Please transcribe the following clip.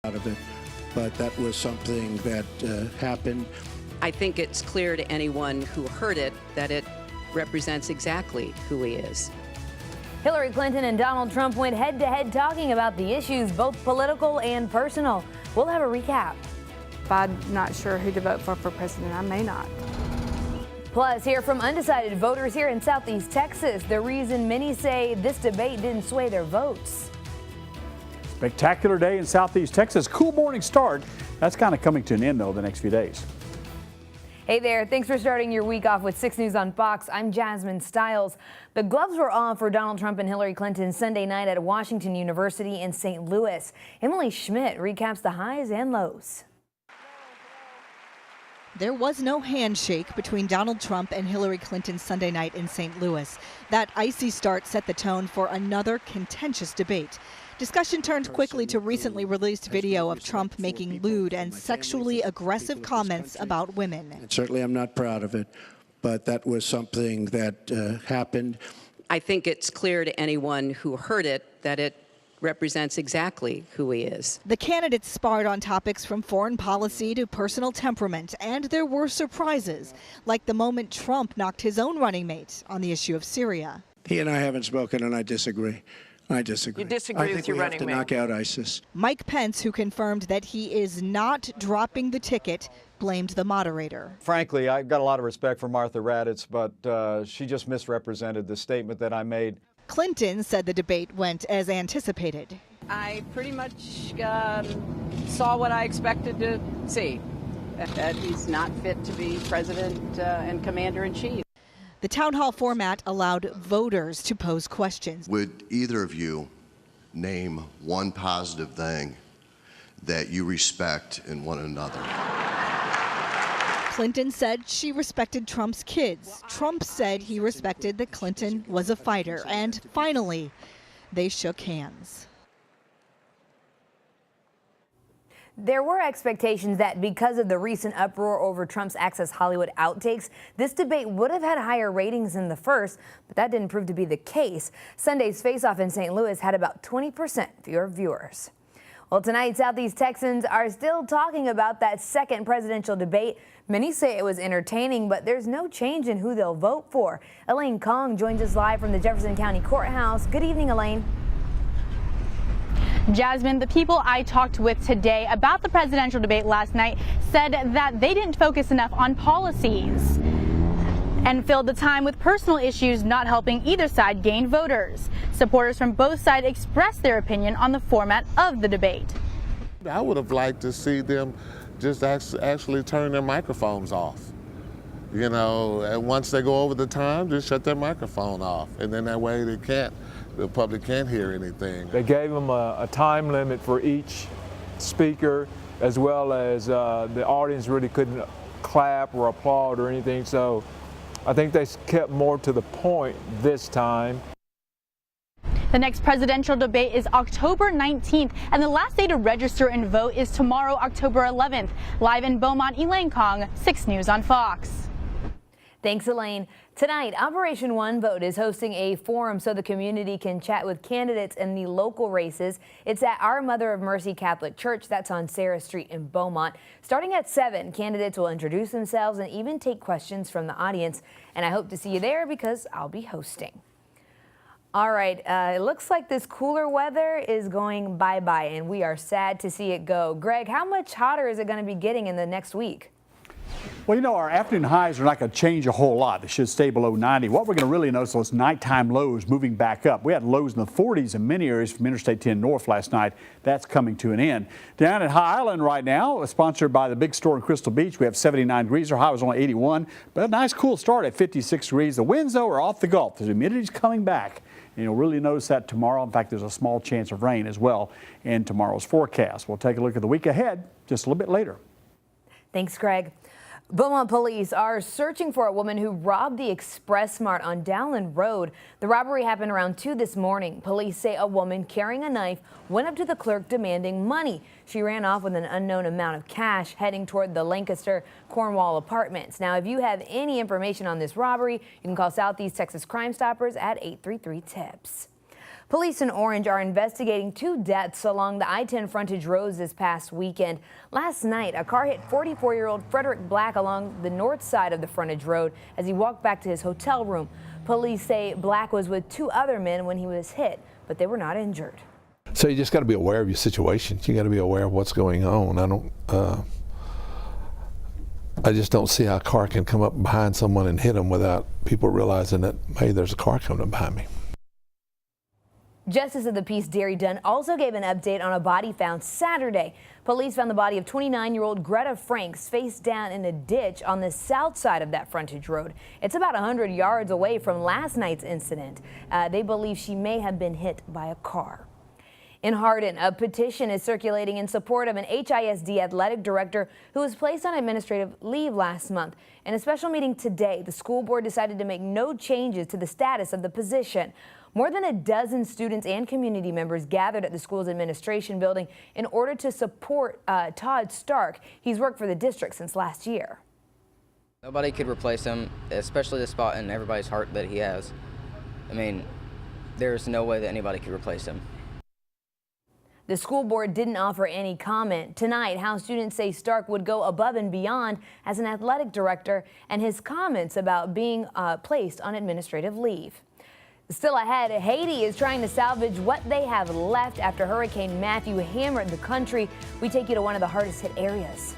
out of it, but that was something that happened. I think it's clear to anyone who heard it that it represents exactly who he is. Hillary Clinton and Donald Trump went head-to-head talking about the issues, both political and personal. We'll have a recap. If I'm not sure who to vote for president, I may not. Plus, hear from undecided voters here in Southeast Texas, the reason many say this debate didn't sway their votes. Spectacular day in Southeast Texas. Cool morning start. That's kind of coming to an end, though, the next few days. Hey there, thanks for starting your week off with 6 News on Fox. I'm Jasmine Stiles. The gloves were off for Donald Trump and Hillary Clinton Sunday night at Washington University in St. Louis. Emily Schmidt recaps the highs and lows. There was no handshake between Donald Trump and Hillary Clinton Sunday night in St. Louis. That icy start set the tone for another contentious debate. Discussion turned quickly to recently released video of Trump making lewd and sexually aggressive comments about women. And certainly I'm not proud of it, but that was something that happened. I think it's clear to anyone who heard it that it represents exactly who he is. The candidates sparred on topics from foreign policy to personal temperament, and there were surprises, like the moment Trump knocked his own running mate on the issue of Syria. He and I haven't spoken, and I disagree. I disagree. You disagree with your running mate? I think we have to knock out ISIS. Mike Pence, who confirmed that he is not dropping the ticket, blamed the moderator. Frankly, I've got a lot of respect for Martha Raddatz, but she just misrepresented the statement that I made. Clinton said the debate went as anticipated. I pretty much saw what I expected to see, that he's not fit to be president and commander-in-chief. The town hall format allowed voters to pose questions. Would either of you name one positive thing that you respect in one another? Clinton said she respected Trump's kids. Trump said he respected that Clinton was a fighter. And finally, they shook hands. There were expectations that because of the recent uproar over Trump's Access Hollywood outtakes, this debate would have had higher ratings than the first, but that didn't prove to be the case. Sunday's face-off in St. Louis had about 20% fewer viewers. Well, tonight, Southeast Texans are still talking about that second presidential debate. Many say it was entertaining, but there's no change in who they'll vote for. Elaine Kong joins us live from the Jefferson County Courthouse. Good evening, Elaine. Jasmine, the people I talked with today about the presidential debate last night said that they didn't focus enough on policies and filled the time with personal issues not helping either side gain voters. Supporters from both sides expressed their opinion on the format of the debate. I would have liked to see them just actually turn their microphones off. You know, and once they go over the time, just shut their microphone off. And then that way the public can't hear anything. They gave them a time limit for each speaker, as well as the audience really couldn't clap or applaud or anything. So I think they kept more to the point this time. The next presidential debate is October 19th, and the last day to register and vote is tomorrow, October 11th. Live in Beaumont, Elaine Kong, 6 News on Fox. Thanks, Elaine. Tonight, Operation One Vote is hosting a forum so the community can chat with candidates in the local races. It's at Our Mother of Mercy Catholic Church. That's on Sarah Street in Beaumont. Starting at 7, candidates will introduce themselves and even take questions from the audience. And I hope to see you there because I'll be hosting. All right, it looks like this cooler weather is going bye-bye, and we are sad to see it go. Greg, how much hotter is it going to be getting in the next week? Well, you know, our afternoon highs are not going to change a whole lot. They should stay below 90. What we're going to really notice is those nighttime lows moving back up. We had lows in the 40s in many areas from Interstate 10 north last night. That's coming to an end. Down at High Island right now, sponsored by the big store in Crystal Beach, we have 79 degrees. Our high was only 81, but a nice cool start at 56 degrees. The winds, though, are off the Gulf. The humidity's coming back. And you'll really notice that tomorrow. In fact, there's a small chance of rain as well in tomorrow's forecast. We'll take a look at the week ahead just a little bit later. Thanks, Greg. Beaumont police are searching for a woman who robbed the Express Mart on Dowland Road. The robbery happened around 2 this morning. Police say a woman carrying a knife went up to the clerk demanding money. She ran off with an unknown amount of cash heading toward the Lancaster Cornwall apartments. Now, if you have any information on this robbery, you can call Southeast Texas Crime Stoppers at 833-TIPS. Police in Orange are investigating 2 deaths along the I-10 frontage roads this past weekend. Last night, a car hit 44-year-old Frederick Black along the north side of the frontage road as he walked back to his hotel room. Police say Black was with 2 other men when he was hit, but they were not injured. So you just got to be aware of your situation. You got to be aware of what's going on. I just don't see how a car can come up behind someone and hit them without people realizing that, hey, there's a car coming up behind me. Justice of the Peace Derry Dunn also gave an update on a body found Saturday. Police found the body of 29-year-old Greta Franks face down in a ditch on the south side of that frontage road. It's about 100 yards away from last night's incident. They believe she may have been hit by a car. In Hardin, a petition is circulating in support of an HISD athletic director who was placed on administrative leave last month. In a special meeting today, the school board decided to make no changes to the status of the position. More than a dozen students and community members gathered at the school's administration building in order to support Todd Stark. He's worked for the district since last year. Nobody could replace him, especially the spot in everybody's heart that he has. I mean, there's no way that anybody could replace him. The school board didn't offer any comment. Tonight, House students say Stark would go above and beyond as an athletic director, and his comments about being placed on administrative leave. Still ahead, Haiti is trying to salvage what they have left after Hurricane Matthew hammered the country. We take you to one of the hardest hit areas.